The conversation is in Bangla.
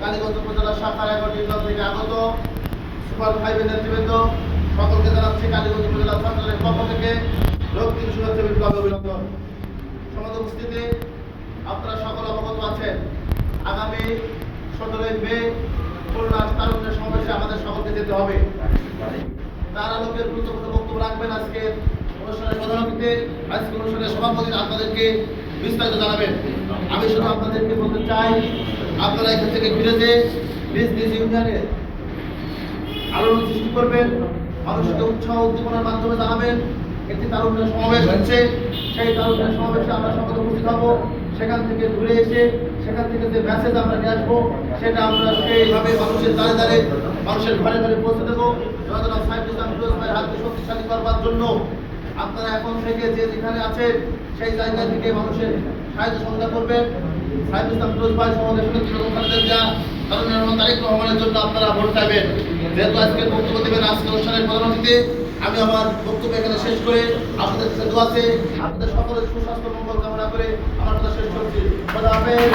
কালীগঞ্জ উপজেলা শাখার 11টি ইউনিয়ন থেকে আগত সুপার ফাইভের নেতৃবৃন্দ সকলকে জানাচ্ছি কালীগঞ্জ উপজেলা ছাত্রদের পক্ষ থেকে রক্তিম শুভেচ্ছা বিপ্লব অভিনন্দন। সমাজ উপস্থিতি, আপনারা সকল অবগত আছেন আগামী 17 মে খুলনা তারুণ্যের সমাবেশে আমাদের সকলকে যেতে হবে। তার আলোকের গুরুত্বপূর্ণ বক্তব্য রাখবেন আজকে অনুষ্ঠানের প্রধান অতিথি, আজকে অনুষ্ঠানের সভাপতি আপনাদেরকে বিস্তারিত জানাবেন। আমি শুধু আপনাদেরকে বলতে চাই, আপনারা এখান থেকে ফিরে যে নিজ নিজ ইউনিয়নে আলোড়ন সৃষ্টি করবেন, মানুষকে উৎসাহ উদ্দীপনার মাধ্যমে জানাবেন একটি তারুণ্যের সমাবেশ হচ্ছে। সেই তারুণ্যের সমাবেশে আমরা সকলে উপস্থিত হব। সেখান থেকে ঘুরে এসে সেখান থেকে যে মেসেজ আমরা নিয়ে আসবো সেটা আমরা সেইভাবে মানুষের দ্বারে দ্বারে মানুষের ঘরে ঘরে পৌঁছে দেবো। জনাব সাইফুল ইসলাম ফিরোজ ভাইয়ের হাতকে শক্তিশালী করবার জন্য আপনারা এখন থেকে যে যেখানে আছেন সেই জায়গা থেকে মানুষের সাহায্য সহযোগিতা করবেন। সাইফুল ইসলাম ফিরোজ ভাই সমাজের তারেক রহমানের জন্য আপনারা ভোট চাইবেন। যেহেতু আজকে বক্তব্য দেবেন আজকে অনুষ্ঠানের প্রধান অতিথি, আমি আমার বক্তব্য এখানে শেষ করে আপনাদের কাছে দোয়া চেয়ে আপনাদের সকলের সুস্বাস্থ্য মঙ্গল কামনা করে আমার কথা শেষ করছি। খোদা হাফেজ।